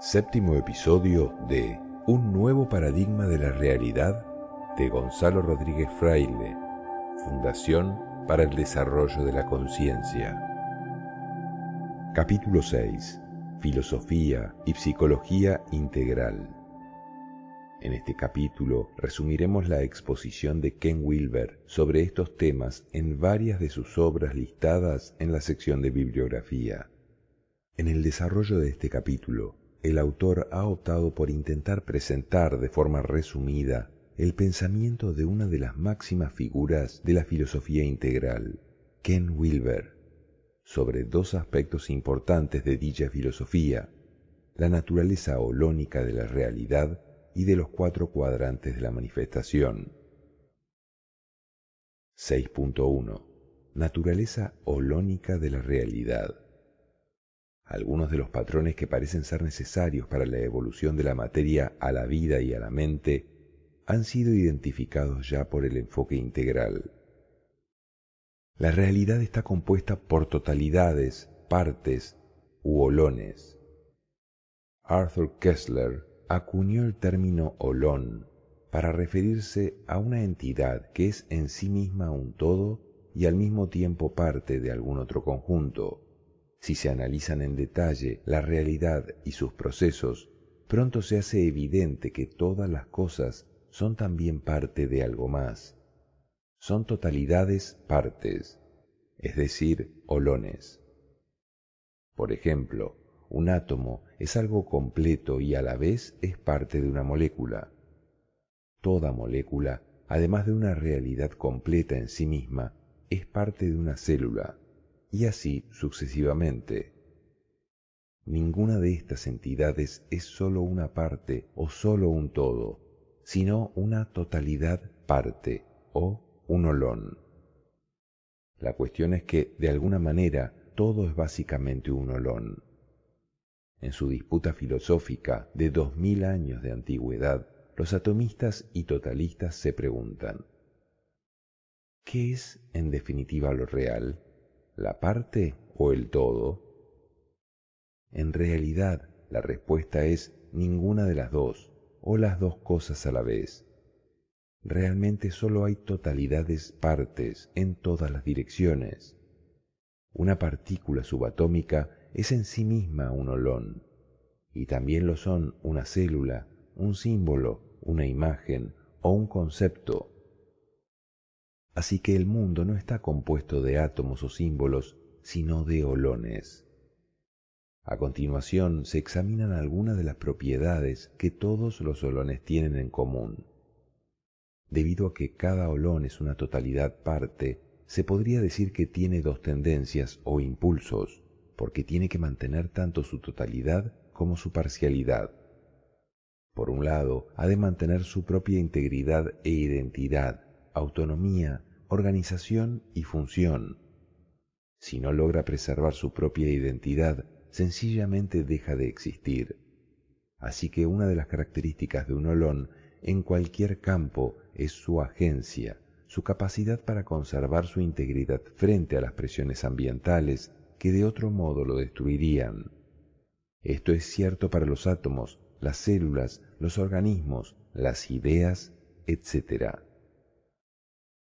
Séptimo episodio de Un nuevo paradigma de la realidad de Gonzalo Rodríguez Fraile, Fundación para el Desarrollo de la Conciencia. Capítulo 6. Filosofía y Psicología Integral. En este capítulo resumiremos la exposición de Ken Wilber sobre estos temas en varias de sus obras listadas en la sección de bibliografía. En el desarrollo de este capítulo, el autor ha optado por intentar presentar de forma resumida el pensamiento de una de las máximas figuras de la filosofía integral, Ken Wilber, sobre dos aspectos importantes de dicha filosofía: la naturaleza holónica de la realidad y de los cuatro cuadrantes de la manifestación. 6.1. Naturaleza holónica de la realidad. Algunos de los patrones que parecen ser necesarios para la evolución de la materia a la vida y a la mente han sido identificados ya por el enfoque integral. La realidad está compuesta por totalidades, partes u holones. Arthur Koestler acuñó el término holón para referirse a una entidad que es en sí misma un todo y al mismo tiempo parte de algún otro conjunto. Si se analizan en detalle la realidad y sus procesos, pronto se hace evidente que todas las cosas son también parte de algo más. Son totalidades partes, es decir, holones. Por ejemplo, un átomo es algo completo y a la vez es parte de una molécula. Toda molécula, además de una realidad completa en sí misma, es parte de una célula, y así sucesivamente. Ninguna de estas entidades es sólo una parte o sólo un todo, sino una totalidad parte o un holón. La cuestión es que, de alguna manera, todo es básicamente un holón. En su disputa filosófica de 2000 años de antigüedad, los atomistas y totalistas se preguntan: ¿qué es, en definitiva, lo real? ¿La parte o el todo? En realidad, la respuesta es ninguna de las dos, o las dos cosas a la vez. Realmente solo hay totalidades partes en todas las direcciones. Una partícula subatómica es en sí misma un holón, y también lo son una célula, un símbolo, una imagen o un concepto. Así que el mundo no está compuesto de átomos o símbolos, sino de holones. A continuación se examinan algunas de las propiedades que todos los holones tienen en común. Debido a que cada holón es una totalidad parte, se podría decir que tiene dos tendencias o impulsos, porque tiene que mantener tanto su totalidad como su parcialidad. Por un lado, ha de mantener su propia integridad e identidad, autonomía, organización y función. Si no logra preservar su propia identidad, sencillamente deja de existir. Así que una de las características de un holón en cualquier campo es su agencia, su capacidad para conservar su integridad frente a las presiones ambientales que de otro modo lo destruirían. Esto es cierto para los átomos, las células, los organismos, las ideas, etc.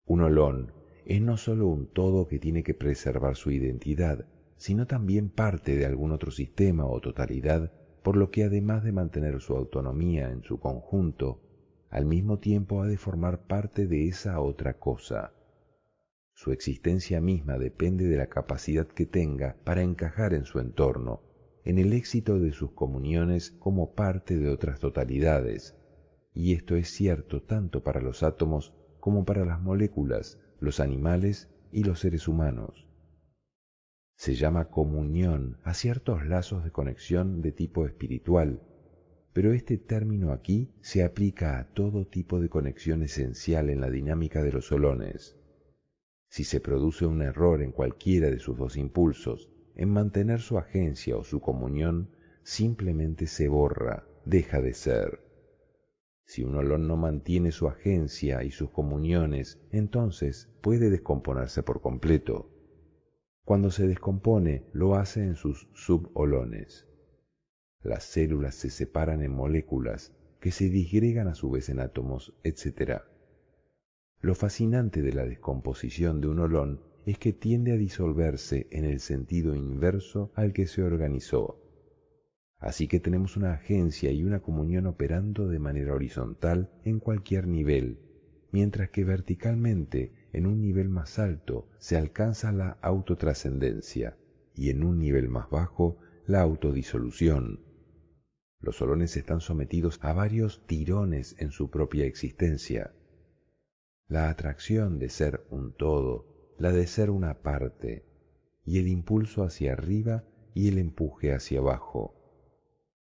Un holón es no solo un todo que tiene que preservar su identidad, sino también parte de algún otro sistema o totalidad, por lo que además de mantener su autonomía en su conjunto, al mismo tiempo ha de formar parte de esa otra cosa. Su existencia misma depende de la capacidad que tenga para encajar en su entorno, en el éxito de sus comuniones como parte de otras totalidades, y esto es cierto tanto para los átomos como para las moléculas, los animales y los seres humanos. Se llama comunión a ciertos lazos de conexión de tipo espiritual, pero este término aquí se aplica a todo tipo de conexión esencial en la dinámica de los holones. Si se produce un error en cualquiera de sus dos impulsos, en mantener su agencia o su comunión, simplemente se borra, deja de ser. Si un holón no mantiene su agencia y sus comuniones, entonces puede descomponerse por completo. Cuando se descompone, lo hace en sus subholones. Las células se separan en moléculas que se disgregan a su vez en átomos, etc. Lo fascinante de la descomposición de un holón es que tiende a disolverse en el sentido inverso al que se organizó. Así que tenemos una agencia y una comunión operando de manera horizontal en cualquier nivel, mientras que verticalmente, en un nivel más alto, se alcanza la autotrascendencia y en un nivel más bajo, la autodisolución. Los holones están sometidos a varios tirones en su propia existencia. La atracción de ser un todo, la de ser una parte, y el impulso hacia arriba y el empuje hacia abajo.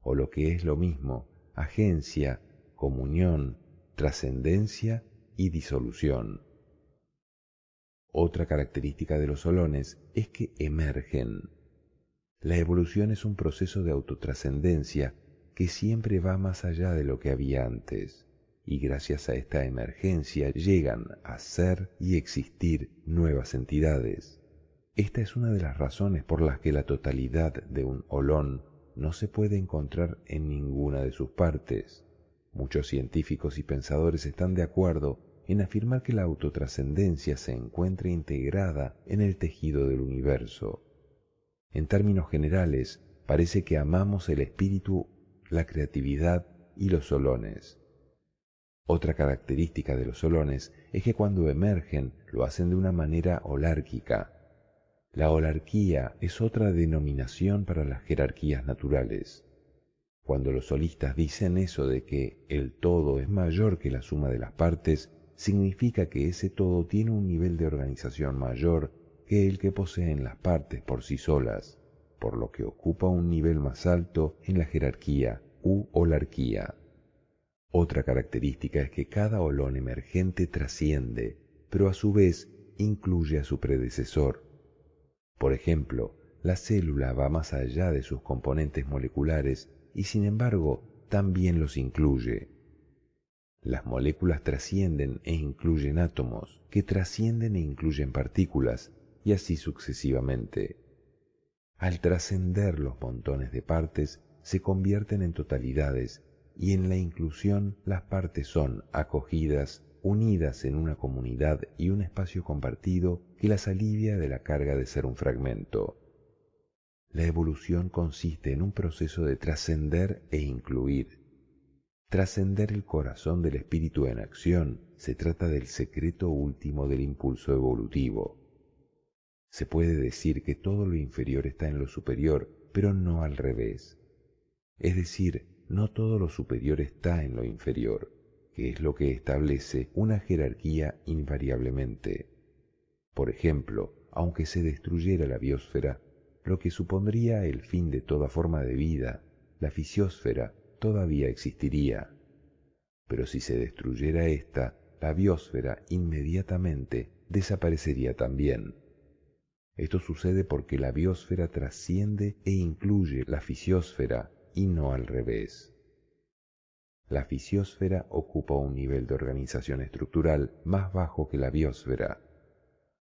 O lo que es lo mismo, agencia, comunión, trascendencia y disolución. Otra característica de los holones es que emergen. La evolución es un proceso de autotrascendencia que siempre va más allá de lo que había antes, y gracias a esta emergencia llegan a ser y existir nuevas entidades. Esta es una de las razones por las que la totalidad de un holón no se puede encontrar en ninguna de sus partes. Muchos científicos y pensadores están de acuerdo en afirmar que la autotrascendencia se encuentra integrada en el tejido del universo. En términos generales, parece que amamos el espíritu, la creatividad y los holones. Otra característica de los holones es que cuando emergen lo hacen de una manera holárquica. La holarquía es otra denominación para las jerarquías naturales. Cuando los holistas dicen eso de que el todo es mayor que la suma de las partes, significa que ese todo tiene un nivel de organización mayor que el que poseen las partes por sí solas, por lo que ocupa un nivel más alto en la jerarquía u holarquía. Otra característica es que cada holón emergente trasciende, pero a su vez incluye a su predecesor. Por ejemplo, la célula va más allá de sus componentes moleculares y sin embargo también los incluye. Las moléculas trascienden e incluyen átomos, que trascienden e incluyen partículas, y así sucesivamente. Al trascender los montones de partes, se convierten en totalidades, y en la inclusión las partes son acogidas, unidas en una comunidad y un espacio compartido que las alivia de la carga de ser un fragmento. La evolución consiste en un proceso de trascender e incluir. Trascender el corazón del espíritu en acción se trata del secreto último del impulso evolutivo. Se puede decir que todo lo inferior está en lo superior, pero no al revés. Es decir, no todo lo superior está en lo inferior, que es lo que establece una jerarquía invariablemente. Por ejemplo, aunque se destruyera la biosfera, lo que supondría el fin de toda forma de vida, la fisiosfera todavía existiría. Pero si se destruyera esta, la biosfera inmediatamente desaparecería también. Esto sucede porque la biosfera trasciende e incluye la fisiosfera y no al revés. La fisiosfera ocupa un nivel de organización estructural más bajo que la biosfera.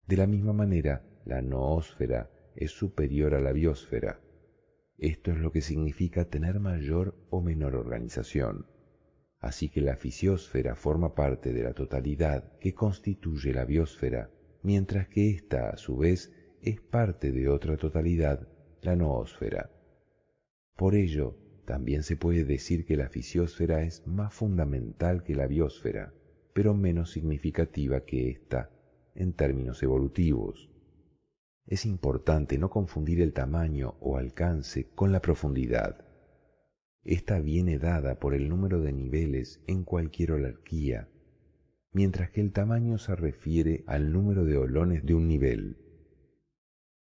De la misma manera, la noósfera es superior a la biosfera. Esto es lo que significa tener mayor o menor organización. Así que la fisiosfera forma parte de la totalidad que constituye la biosfera, mientras que ésta, a su vez, es parte de otra totalidad, la noósfera. Por ello, también se puede decir que la fisiosfera es más fundamental que la biosfera, pero menos significativa que ésta en términos evolutivos. Es importante no confundir el tamaño o alcance con la profundidad. Esta viene dada por el número de niveles en cualquier holarquía, mientras que el tamaño se refiere al número de holones de un nivel.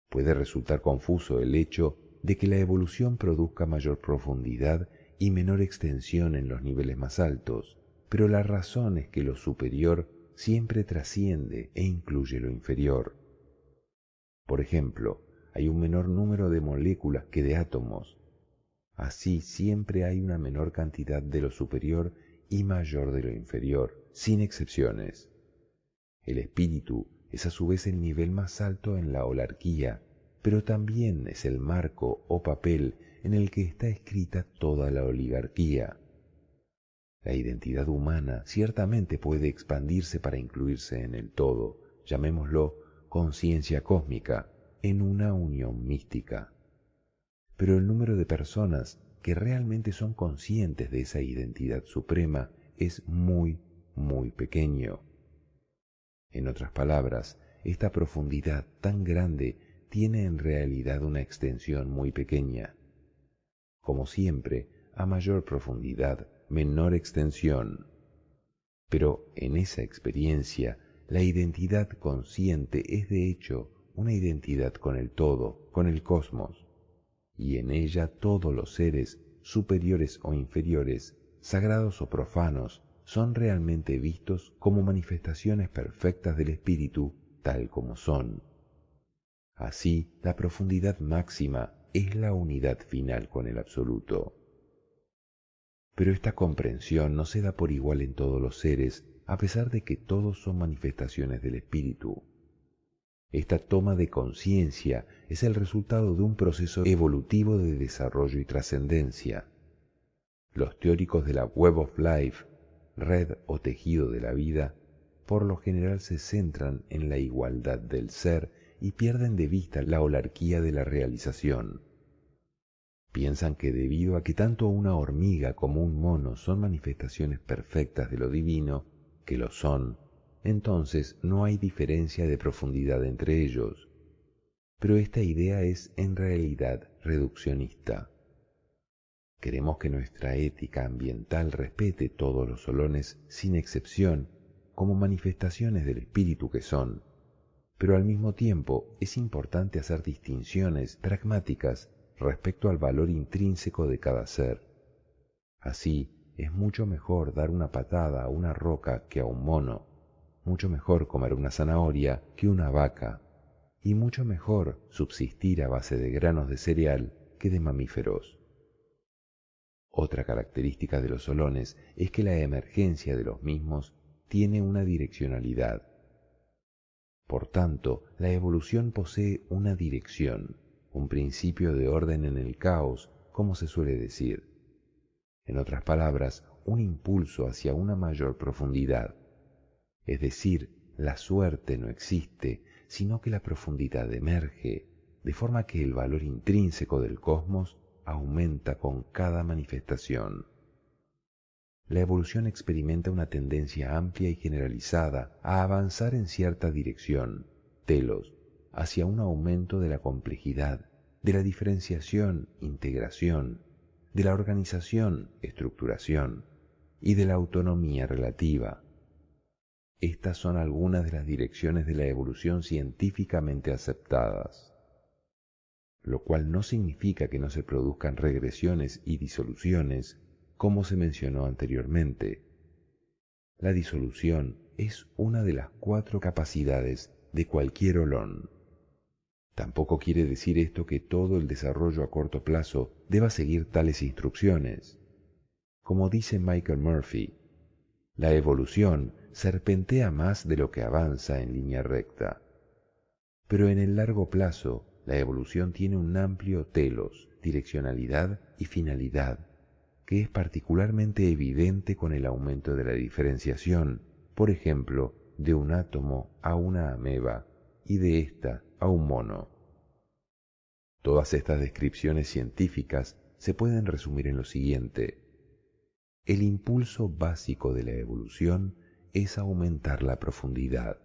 Puede resultar confuso el hecho de que la evolución produzca mayor profundidad y menor extensión en los niveles más altos, pero la razón es que lo superior siempre trasciende e incluye lo inferior. Por ejemplo, hay un menor número de moléculas que de átomos. Así siempre hay una menor cantidad de lo superior y mayor de lo inferior, sin excepciones. El espíritu es a su vez el nivel más alto en la holarquía, pero también es el marco o papel en el que está escrita toda la oligarquía. La identidad humana ciertamente puede expandirse para incluirse en el todo, llamémoslo conciencia cósmica, en una unión mística. Pero el número de personas que realmente son conscientes de esa identidad suprema es muy, muy pequeño. En otras palabras, esta profundidad tan grande tiene en realidad una extensión muy pequeña. Como siempre, a mayor profundidad, menor extensión. Pero en esa experiencia, la identidad consciente es de hecho una identidad con el todo, con el cosmos, y en ella todos los seres, superiores o inferiores, sagrados o profanos, son realmente vistos como manifestaciones perfectas del espíritu tal como son. Así, la profundidad máxima es la unidad final con el absoluto. Pero esta comprensión no se da por igual en todos los seres, a pesar de que todos son manifestaciones del espíritu. Esta toma de conciencia es el resultado de un proceso evolutivo de desarrollo y trascendencia. Los teóricos de la Web of Life, red o tejido de la vida, por lo general se centran en la igualdad del ser y pierden de vista la holarquía de la realización. Piensan que debido a que tanto una hormiga como un mono son manifestaciones perfectas de lo divino, que lo son, entonces no hay diferencia de profundidad entre ellos. Pero esta idea es en realidad reduccionista. Queremos que nuestra ética ambiental respete todos los solones sin excepción como manifestaciones del espíritu que son, pero al mismo tiempo es importante hacer distinciones pragmáticas respecto al valor intrínseco de cada ser. Así, es mucho mejor dar una patada a una roca que a un mono, mucho mejor comer una zanahoria que una vaca, y mucho mejor subsistir a base de granos de cereal que de mamíferos. Otra característica de los solones es que la emergencia de los mismos tiene una direccionalidad. Por tanto, la evolución posee una dirección, un principio de orden en el caos, como se suele decir. En otras palabras, un impulso hacia una mayor profundidad. Es decir, la suerte no existe, sino que la profundidad emerge, de forma que el valor intrínseco del cosmos aumenta con cada manifestación. La evolución experimenta una tendencia amplia y generalizada a avanzar en cierta dirección, telos, hacia un aumento de la complejidad, de la diferenciación, integración, de la organización, estructuración, y de la autonomía relativa. Estas son algunas de las direcciones de la evolución científicamente aceptadas, lo cual no significa que no se produzcan regresiones y disoluciones, como se mencionó anteriormente. La disolución es una de las 4 capacidades de cualquier holón. Tampoco quiere decir esto que todo el desarrollo a corto plazo deba seguir tales instrucciones. Como dice Michael Murphy, la evolución serpentea más de lo que avanza en línea recta. Pero en el largo plazo, la evolución tiene un amplio telos, direccionalidad y finalidad, que es particularmente evidente con el aumento de la diferenciación, por ejemplo, de un átomo a una ameba y de ésta a un mono. Todas estas descripciones científicas se pueden resumir en lo siguiente. El impulso básico de la evolución es aumentar la profundidad.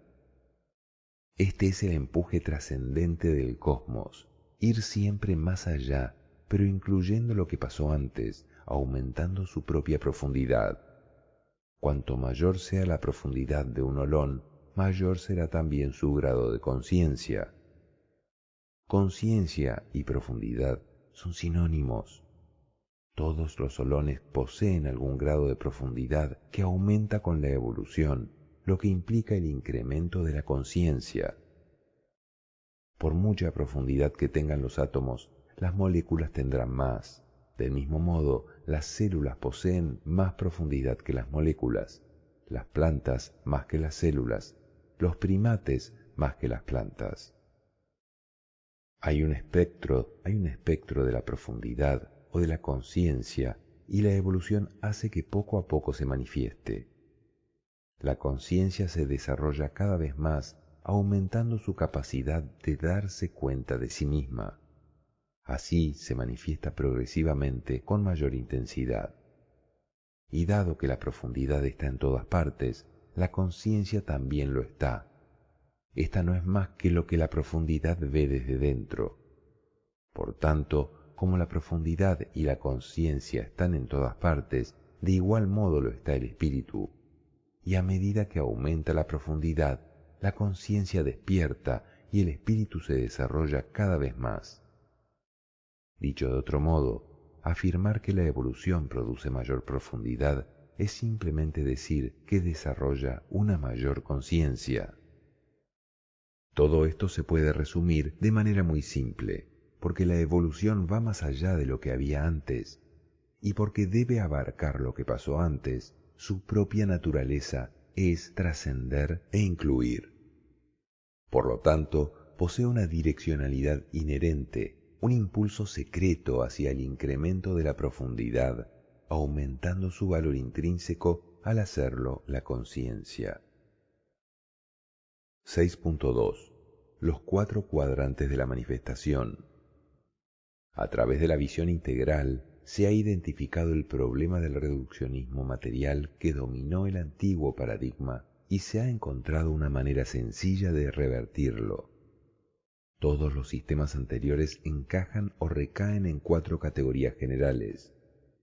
Este es el empuje trascendente del cosmos, ir siempre más allá, pero incluyendo lo que pasó antes, aumentando su propia profundidad. Cuanto mayor sea la profundidad de un holón, mayor será también su grado de conciencia. Conciencia y profundidad son sinónimos. Todos los holones poseen algún grado de profundidad que aumenta con la evolución, lo que implica el incremento de la conciencia. Por mucha profundidad que tengan los átomos, las moléculas tendrán más. Del mismo modo, las células poseen más profundidad que las moléculas, las plantas más que las células, los primates más que las plantas. Hay un espectro de la profundidad o de la conciencia, y la evolución hace que poco a poco se manifieste. La conciencia se desarrolla cada vez más, aumentando su capacidad de darse cuenta de sí misma. Así se manifiesta progresivamente con mayor intensidad. Y dado que la profundidad está en todas partes, la conciencia también lo está. Esta no es más que lo que la profundidad ve desde dentro. Por tanto, como la profundidad y la conciencia están en todas partes, de igual modo lo está el espíritu. Y a medida que aumenta la profundidad, la conciencia despierta y el espíritu se desarrolla cada vez más. Dicho de otro modo, afirmar que la evolución produce mayor profundidad es simplemente decir que desarrolla una mayor conciencia. Todo esto se puede resumir de manera muy simple, porque la evolución va más allá de lo que había antes, y porque debe abarcar lo que pasó antes. Su propia naturaleza es trascender e incluir. Por lo tanto, posee una direccionalidad inherente, un impulso secreto hacia el incremento de la profundidad, aumentando su valor intrínseco al hacerlo la conciencia. 6.2. Los 4 cuadrantes de la manifestación. A través de la visión integral, se ha identificado el problema del reduccionismo material que dominó el antiguo paradigma y se ha encontrado una manera sencilla de revertirlo. Todos los sistemas anteriores encajan o recaen en 4 categorías generales.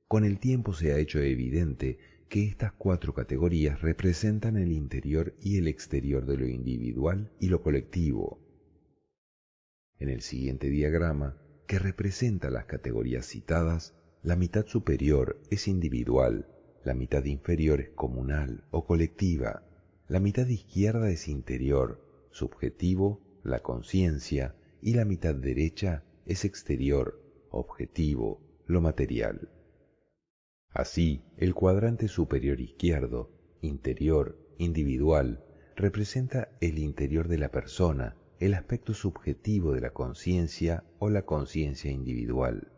Con el tiempo se ha hecho evidente que estas 4 categorías representan el interior y el exterior de lo individual y lo colectivo. En el siguiente diagrama, que representa las categorías citadas, la mitad superior es individual, la mitad inferior es comunal o colectiva, la mitad izquierda es interior, subjetivo, la conciencia, y la mitad derecha es exterior, objetivo, lo material. Así, el cuadrante superior izquierdo, interior, individual, representa el interior de la persona, el aspecto subjetivo de la conciencia o la conciencia individual.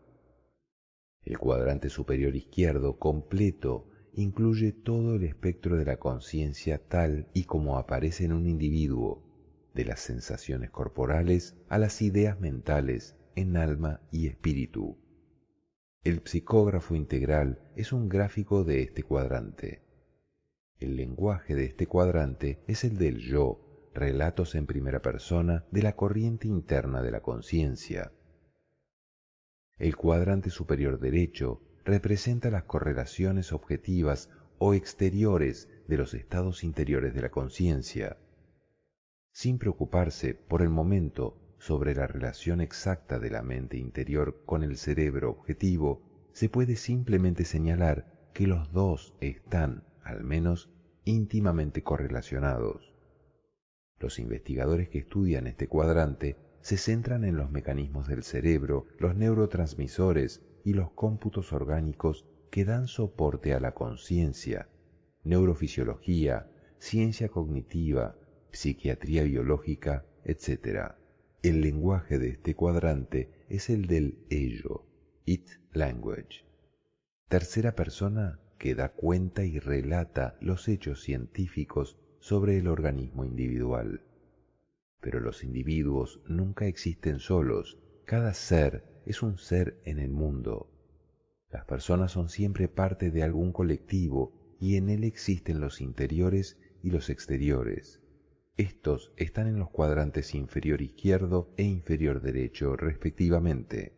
El cuadrante superior izquierdo completo incluye todo el espectro de la conciencia tal y como aparece en un individuo, de las sensaciones corporales a las ideas mentales en alma y espíritu. El psicógrafo integral es un gráfico de este cuadrante. El lenguaje de este cuadrante es el del yo, relatos en primera persona de la corriente interna de la conciencia. El cuadrante superior derecho representa las correlaciones objetivas o exteriores de los estados interiores de la conciencia. Sin preocuparse por el momento sobre la relación exacta de la mente interior con el cerebro objetivo, se puede simplemente señalar que los dos están, al menos, íntimamente correlacionados. Los investigadores que estudian este cuadrante se centran en los mecanismos del cerebro, los neurotransmisores y los cómputos orgánicos que dan soporte a la conciencia, neurofisiología, ciencia cognitiva, psiquiatría biológica, etc. El lenguaje de este cuadrante es el del ello, it language, tercera persona que da cuenta y relata los hechos científicos sobre el organismo individual. Pero los individuos nunca existen solos, cada ser es un ser en el mundo. Las personas son siempre parte de algún colectivo y en él existen los interiores y los exteriores. Estos están en los cuadrantes inferior izquierdo e inferior derecho, respectivamente.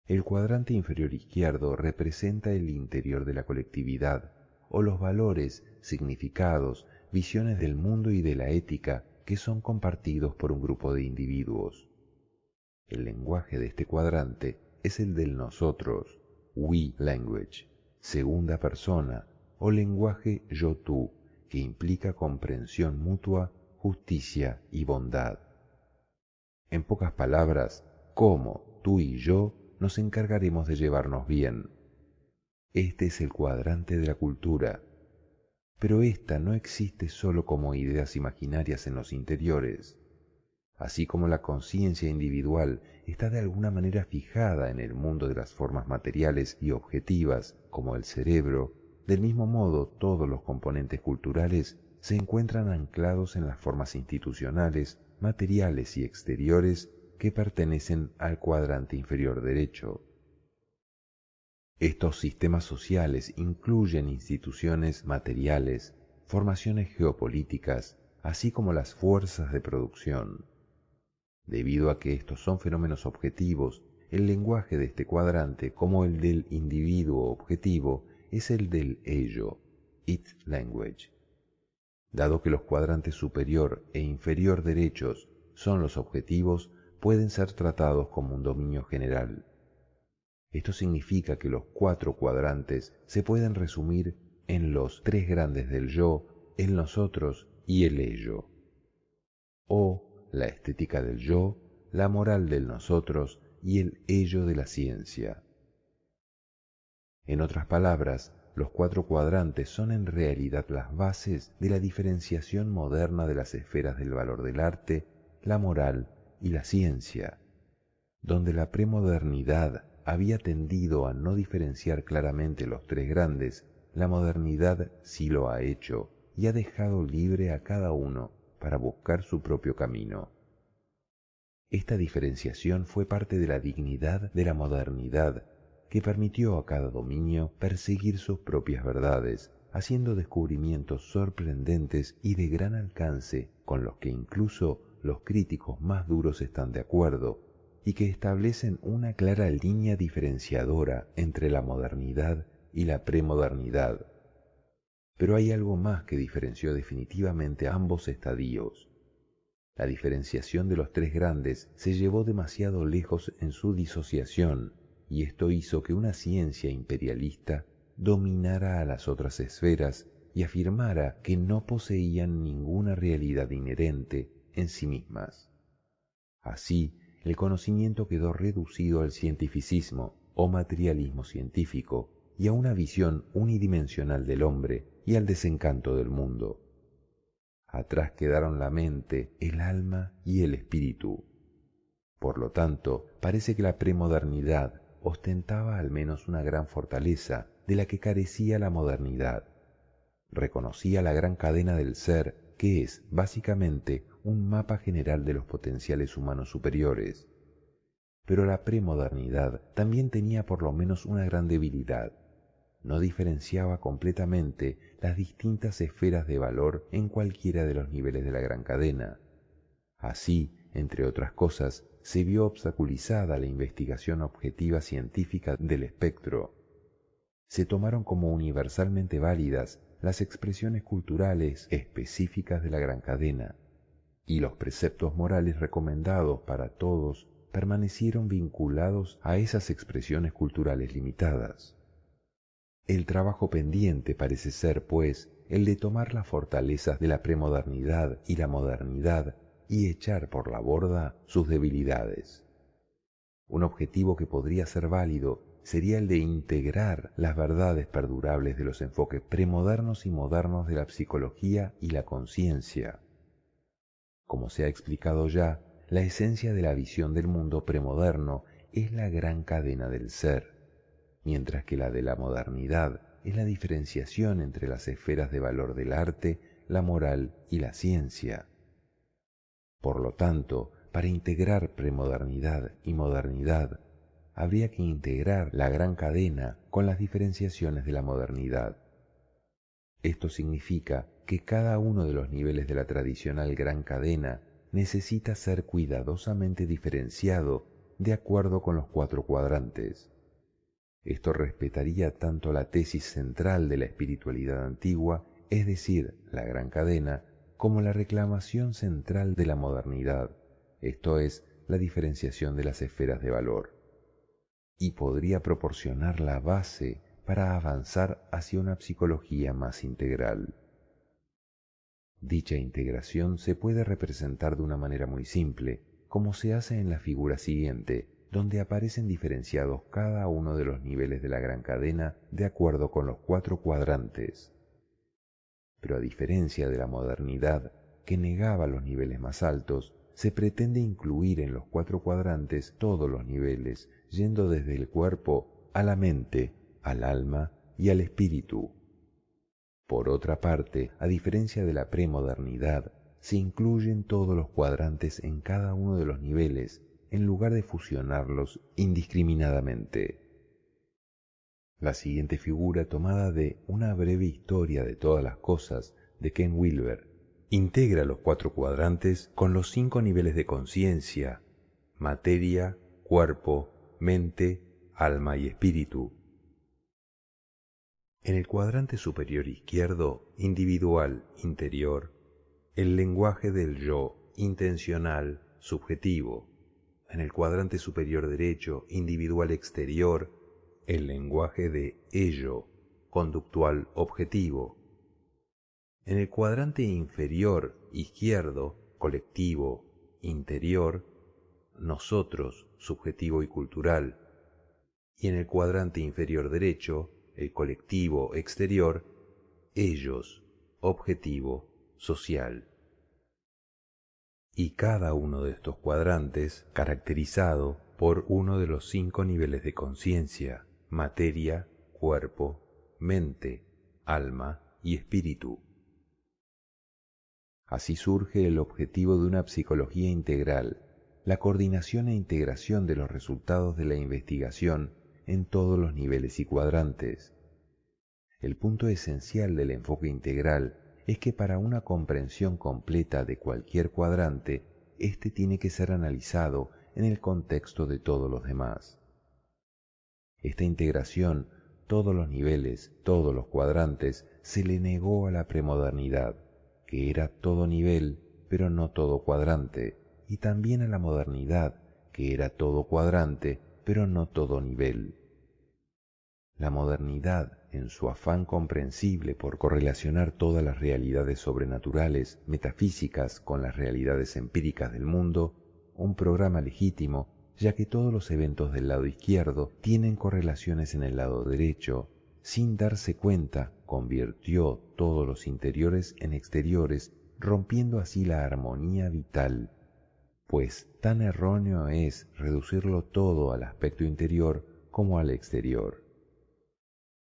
El cuadrante inferior izquierdo representa el interior de la colectividad, o los valores, significados, visiones del mundo y de la ética que son compartidos por un grupo de individuos. El lenguaje de este cuadrante es el del nosotros, we language, segunda persona, o lenguaje yo-tú, que implica comprensión mutua, justicia y bondad. En pocas palabras, cómo tú y yo nos encargaremos de llevarnos bien. Este es el cuadrante de la cultura, pero esta no existe solo como ideas imaginarias en los interiores. Así como la conciencia individual está de alguna manera fijada en el mundo de las formas materiales y objetivas, como el cerebro, del mismo modo todos los componentes culturales se encuentran anclados en las formas institucionales, materiales y exteriores que pertenecen al cuadrante inferior derecho. Estos sistemas sociales incluyen instituciones materiales, formaciones geopolíticas, así como las fuerzas de producción. Debido a que estos son fenómenos objetivos, el lenguaje de este cuadrante, como el del individuo objetivo, es el del ello, it language. Dado que los cuadrantes superior e inferior derechos son los objetivos, pueden ser tratados como un dominio general. Esto significa que los 4 cuadrantes se pueden resumir en los 3 grandes del yo, el nosotros y el ello, o la estética del yo, la moral del nosotros y el ello de la ciencia. En otras palabras, los 4 cuadrantes son en realidad las bases de la diferenciación moderna de las esferas del valor del arte, la moral y la ciencia, donde la premodernidad había tendido a no diferenciar claramente los 3 grandes. La modernidad sí lo ha hecho y ha dejado libre a cada uno para buscar su propio camino. Esta diferenciación fue parte de la dignidad de la modernidad, que permitió a cada dominio perseguir sus propias verdades, haciendo descubrimientos sorprendentes y de gran alcance con los que incluso los críticos más duros están de acuerdo, y que establecen una clara línea diferenciadora entre la modernidad y la premodernidad. Pero hay algo más que diferenció definitivamente ambos estadios. La diferenciación de los 3 grandes se llevó demasiado lejos en su disociación, y esto hizo que una ciencia imperialista dominara a las otras esferas y afirmara que no poseían ninguna realidad inherente en sí mismas. Así, el conocimiento quedó reducido al cientificismo o materialismo científico y a una visión unidimensional del hombre y al desencanto del mundo. Atrás quedaron la mente, el alma y el espíritu. Por lo tanto, parece que la premodernidad ostentaba al menos una gran fortaleza de la que carecía la modernidad. Reconocía la gran cadena del ser, que es, básicamente, un mapa general de los potenciales humanos superiores. Pero la premodernidad también tenía por lo menos una gran debilidad. No diferenciaba completamente las distintas esferas de valor en cualquiera de los niveles de la gran cadena. Así, entre otras cosas, se vio obstaculizada la investigación objetiva científica del espectro. Se tomaron como universalmente válidas las expresiones culturales específicas de la gran cadena, y los preceptos morales recomendados para todos permanecieron vinculados a esas expresiones culturales limitadas. El trabajo pendiente parece ser, pues, el de tomar las fortalezas de la premodernidad y la modernidad y echar por la borda sus debilidades. Un objetivo que podría ser válido sería el de integrar las verdades perdurables de los enfoques premodernos y modernos de la psicología y la conciencia. Como se ha explicado ya, la esencia de la visión del mundo premoderno es la gran cadena del ser, mientras que la de la modernidad es la diferenciación entre las esferas de valor del arte, la moral y la ciencia. Por lo tanto, para integrar premodernidad y modernidad, habría que integrar la gran cadena con las diferenciaciones de la modernidad. Esto significa que cada uno de los niveles de la tradicional gran cadena necesita ser cuidadosamente diferenciado de acuerdo con los 4 cuadrantes. Esto respetaría tanto la tesis central de la espiritualidad antigua, es decir, la gran cadena, como la reclamación central de la modernidad, esto es, la diferenciación de las esferas de valor, y podría proporcionar la base para avanzar hacia una psicología más integral. Dicha integración se puede representar de una manera muy simple, como se hace en la figura siguiente, donde aparecen diferenciados cada uno de los niveles de la gran cadena de acuerdo con los 4 cuadrantes. Pero a diferencia de la modernidad, que negaba los niveles más altos, se pretende incluir en los 4 cuadrantes todos los niveles, yendo desde el cuerpo a la mente, al alma y al espíritu. Por otra parte, a diferencia de la premodernidad, se incluyen todos los cuadrantes en cada uno de los niveles, en lugar de fusionarlos indiscriminadamente. La siguiente figura, tomada de Una breve historia de todas las cosas, de Ken Wilber, integra los 4 cuadrantes con los 5 niveles de conciencia: materia, cuerpo, mente, alma y espíritu. En el cuadrante superior izquierdo, individual, interior, el lenguaje del yo, intencional, subjetivo. En el cuadrante superior derecho, individual exterior, el lenguaje de ello, conductual, objetivo. En el cuadrante inferior izquierdo, colectivo, interior, nosotros, subjetivo y cultural. Y en el cuadrante inferior derecho, el colectivo exterior, ellos, objetivo, social. Y cada uno de estos cuadrantes caracterizado por uno de los 5 niveles de conciencia: materia, cuerpo, mente, alma y espíritu. Así surge el objetivo de una psicología integral, la coordinación e integración de los resultados de la investigación en todos los niveles y cuadrantes. El punto esencial del enfoque integral es que para una comprensión completa de cualquier cuadrante, éste tiene que ser analizado en el contexto de todos los demás. Esta integración, todos los niveles, todos los cuadrantes, se le negó a la premodernidad, que era todo nivel, pero no todo cuadrante, y también a la modernidad, que era todo cuadrante, pero no todo nivel. La modernidad, en su afán comprensible por correlacionar todas las realidades sobrenaturales, metafísicas, con las realidades empíricas del mundo, un programa legítimo, ya que todos los eventos del lado izquierdo tienen correlaciones en el lado derecho, sin darse cuenta, convirtió todos los interiores en exteriores, rompiendo así la armonía vital, pues tan erróneo es reducirlo todo al aspecto interior como al exterior.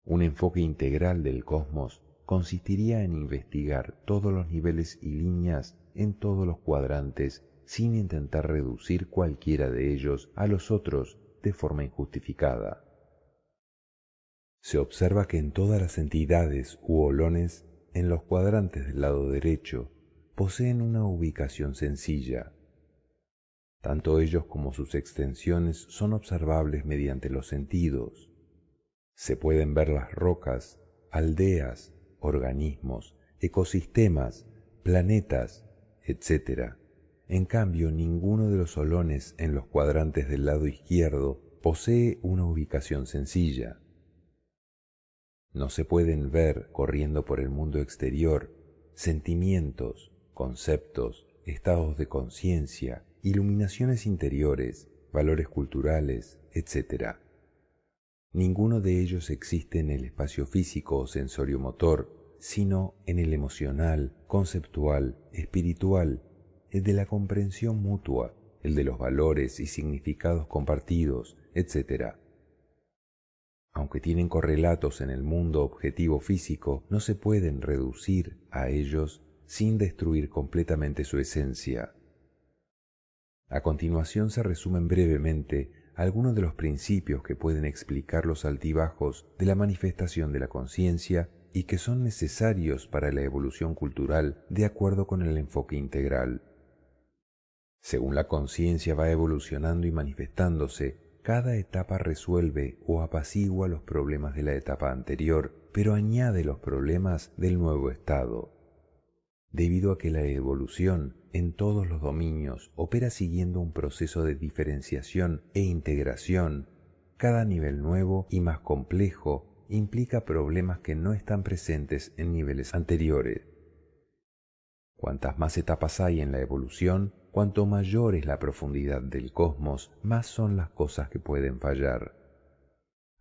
Un enfoque integral del cosmos consistiría en investigar todos los niveles y líneas en todos los cuadrantes sin intentar reducir cualquiera de ellos a los otros de forma injustificada. Se observa que en todas las entidades u holones, en los cuadrantes del lado derecho, poseen una ubicación sencilla. Tanto ellos como sus extensiones son observables mediante los sentidos. Se pueden ver las rocas, aldeas, organismos, ecosistemas, planetas, etc. En cambio, ninguno de los holones en los cuadrantes del lado izquierdo posee una ubicación sencilla. No se pueden ver, corriendo por el mundo exterior, sentimientos, conceptos, estados de conciencia, iluminaciones interiores, valores culturales, etc. Ninguno de ellos existe en el espacio físico o sensorio-motor, sino en el emocional, conceptual, espiritual, el de la comprensión mutua, el de los valores y significados compartidos, etc. Aunque tienen correlatos en el mundo objetivo físico, no se pueden reducir a ellos sin destruir completamente su esencia. A continuación se resumen brevemente algunos de los principios que pueden explicar los altibajos de la manifestación de la conciencia y que son necesarios para la evolución cultural de acuerdo con el enfoque integral. Según la conciencia va evolucionando y manifestándose, cada etapa resuelve o apacigua los problemas de la etapa anterior, pero añade los problemas del nuevo estado. Debido a que la evolución en todos los dominios opera siguiendo un proceso de diferenciación e integración, cada nivel nuevo y más complejo implica problemas que no están presentes en niveles anteriores. Cuantas más etapas hay en la evolución, cuanto mayor es la profundidad del cosmos, más son las cosas que pueden fallar.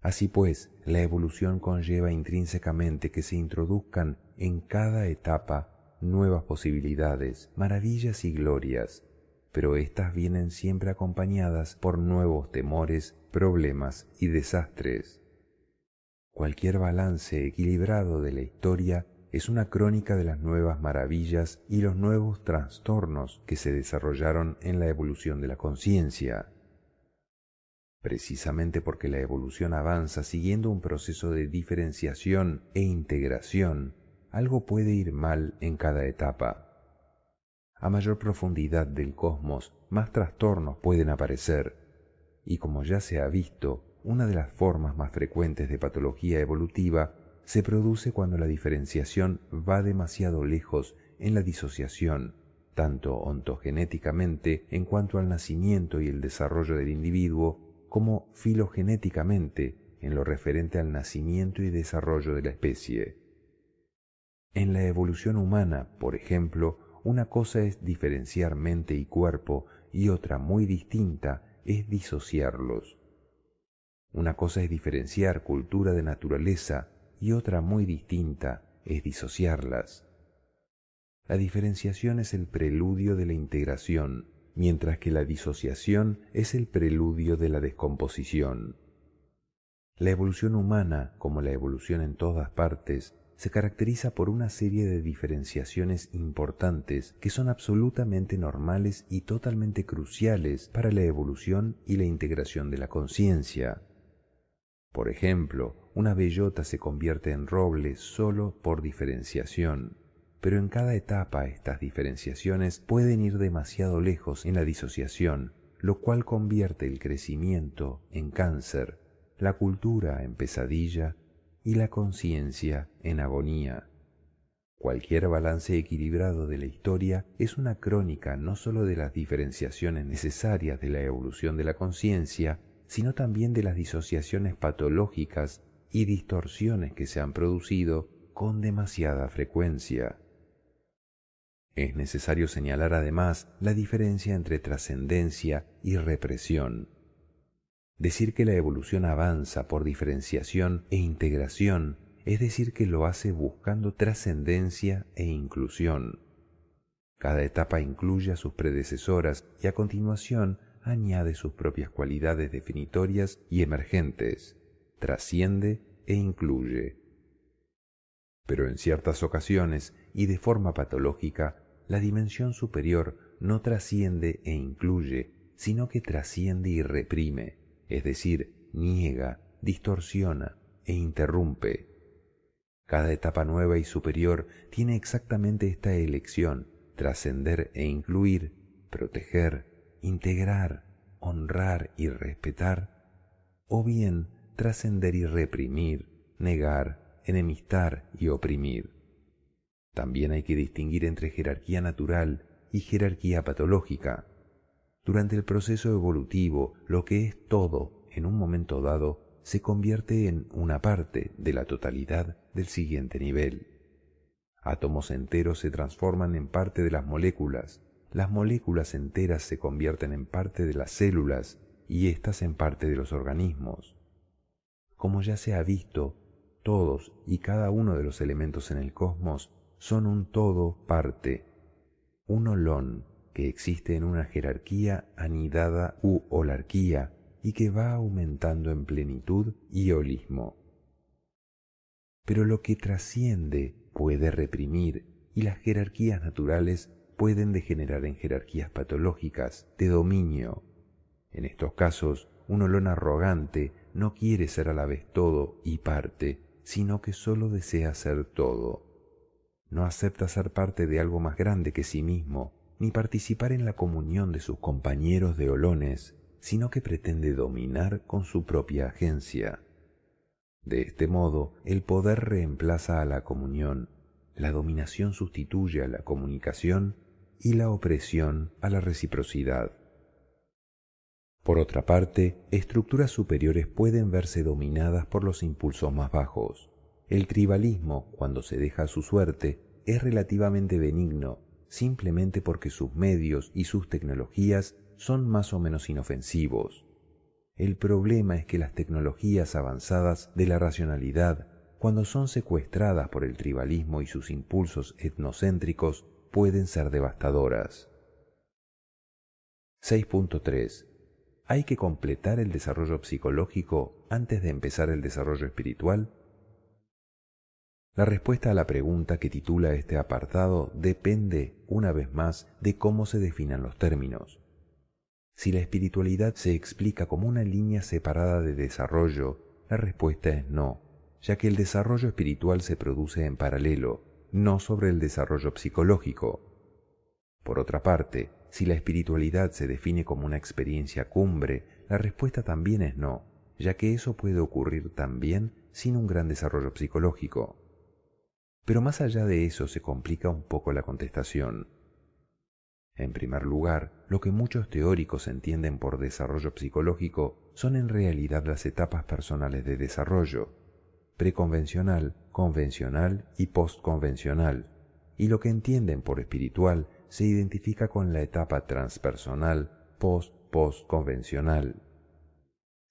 Así pues, la evolución conlleva intrínsecamente que se introduzcan en cada etapa nuevas posibilidades, maravillas y glorias, pero éstas vienen siempre acompañadas por nuevos temores, problemas y desastres. Cualquier balance equilibrado de la historia es una crónica de las nuevas maravillas y los nuevos trastornos que se desarrollaron en la evolución de la conciencia. Precisamente porque la evolución avanza siguiendo un proceso de diferenciación e integración, algo puede ir mal en cada etapa. A mayor profundidad del cosmos, más trastornos pueden aparecer, y como ya se ha visto, una de las formas más frecuentes de patología evolutiva se produce cuando la diferenciación va demasiado lejos en la disociación, tanto ontogenéticamente en cuanto al nacimiento y el desarrollo del individuo, como filogenéticamente en lo referente al nacimiento y desarrollo de la especie. En la evolución humana, por ejemplo, una cosa es diferenciar mente y cuerpo y otra muy distinta es disociarlos. Una cosa es diferenciar cultura de naturaleza y otra muy distinta es disociarlas. La diferenciación es el preludio de la integración, mientras que la disociación es el preludio de la descomposición. La evolución humana, como la evolución en todas partes, se caracteriza por una serie de diferenciaciones importantes que son absolutamente normales y totalmente cruciales para la evolución y la integración de la conciencia. Por ejemplo, una bellota se convierte en roble solo por diferenciación, pero en cada etapa estas diferenciaciones pueden ir demasiado lejos en la disociación, lo cual convierte el crecimiento en cáncer, la cultura en pesadilla y la conciencia en agonía. Cualquier balance equilibrado de la historia es una crónica no sólo de las diferenciaciones necesarias de la evolución de la conciencia, sino también de las disociaciones patológicas y distorsiones que se han producido con demasiada frecuencia. Es necesario señalar además la diferencia entre trascendencia y represión. Decir que la evolución avanza por diferenciación e integración es decir que lo hace buscando trascendencia e inclusión. Cada etapa incluye a sus predecesoras y a continuación añade sus propias cualidades definitorias y emergentes, trasciende e incluye. Pero en ciertas ocasiones y de forma patológica, la dimensión superior no trasciende e incluye, sino que trasciende y reprime, es decir, niega, distorsiona e interrumpe. Cada etapa nueva y superior tiene exactamente esta elección: trascender e incluir, proteger, integrar, honrar y respetar, o bien trascender y reprimir, negar, enemistar y oprimir. También hay que distinguir entre jerarquía natural y jerarquía patológica. Durante el proceso evolutivo, lo que es todo en un momento dado se convierte en una parte de la totalidad del siguiente nivel. Átomos enteros se transforman en parte de las moléculas enteras se convierten en parte de las células y éstas en parte de los organismos. Como ya se ha visto, todos y cada uno de los elementos en el cosmos son un todo parte, un holón que existe en una jerarquía anidada u holarquía y que va aumentando en plenitud y holismo. Pero lo que trasciende puede reprimir y las jerarquías naturales pueden degenerar en jerarquías patológicas de dominio. En estos casos, un holón arrogante no quiere ser a la vez todo y parte, sino que solo desea ser todo. No acepta ser parte de algo más grande que sí mismo, ni participar en la comunión de sus compañeros de holones, sino que pretende dominar con su propia agencia. De este modo, el poder reemplaza a la comunión, la dominación sustituye a la comunicación y la opresión a la reciprocidad. Por otra parte, estructuras superiores pueden verse dominadas por los impulsos más bajos. El tribalismo, cuando se deja a su suerte, es relativamente benigno, simplemente porque sus medios y sus tecnologías son más o menos inofensivos. El problema es que las tecnologías avanzadas de la racionalidad, cuando son secuestradas por el tribalismo y sus impulsos etnocéntricos, pueden ser devastadoras. 6.3. ¿Hay que completar el desarrollo psicológico antes de empezar el desarrollo espiritual? La respuesta a la pregunta que titula este apartado depende, una vez más, de cómo se definan los términos. Si la espiritualidad se explica como una línea separada de desarrollo, la respuesta es no, ya que el desarrollo espiritual se produce en paralelo, no sobre el desarrollo psicológico. Por otra parte, si la espiritualidad se define como una experiencia cumbre, la respuesta también es no, ya que eso puede ocurrir también sin un gran desarrollo psicológico. Pero más allá de eso se complica un poco la contestación. En primer lugar, lo que muchos teóricos entienden por desarrollo psicológico son en realidad las etapas personales de desarrollo, preconvencional, convencional y postconvencional, y lo que entienden por espiritual se identifica con la etapa transpersonal postconvencional.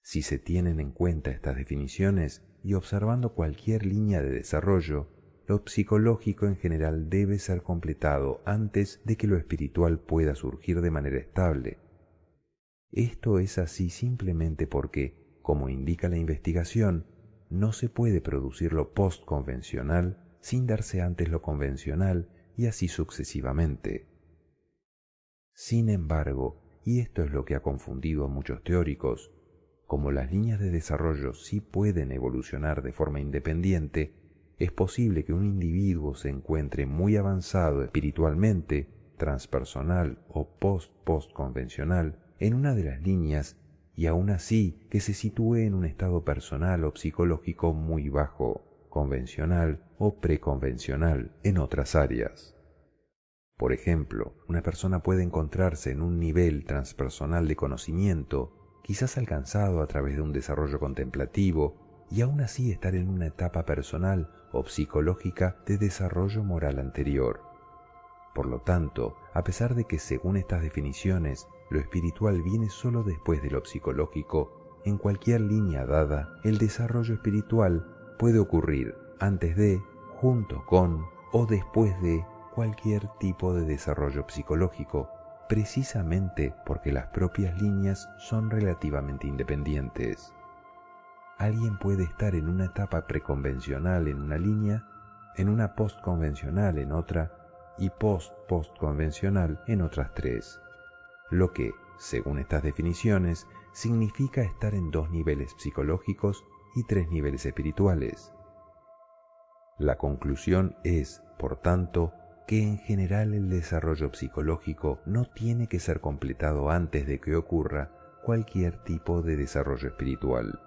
Si se tienen en cuenta estas definiciones y observando cualquier línea de desarrollo, lo psicológico en general debe ser completado antes de que lo espiritual pueda surgir de manera estable. Esto es así simplemente porque, como indica la investigación, no se puede producir lo postconvencional sin darse antes lo convencional y así sucesivamente. Sin embargo, y esto es lo que ha confundido a muchos teóricos, como las líneas de desarrollo sí pueden evolucionar de forma independiente, es posible que un individuo se encuentre muy avanzado espiritualmente, transpersonal o postconvencional en una de las líneas y aún así que se sitúe en un estado personal o psicológico muy bajo, convencional o preconvencional en otras áreas. Por ejemplo, una persona puede encontrarse en un nivel transpersonal de conocimiento, quizás alcanzado a través de un desarrollo contemplativo, y aún así estar en una etapa personal o psicológica de desarrollo moral anterior. Por lo tanto, a pesar de que según estas definiciones lo espiritual viene solo después de lo psicológico, en cualquier línea dada, el desarrollo espiritual puede ocurrir antes de, junto con o después de cualquier tipo de desarrollo psicológico, precisamente porque las propias líneas son relativamente independientes. Alguien puede estar en una etapa preconvencional en una línea, en una postconvencional en otra y postconvencional en otras tres, lo que, según estas definiciones, significa estar en 2 niveles psicológicos y 3 niveles espirituales. La conclusión es, por tanto, que en general el desarrollo psicológico no tiene que ser completado antes de que ocurra cualquier tipo de desarrollo espiritual.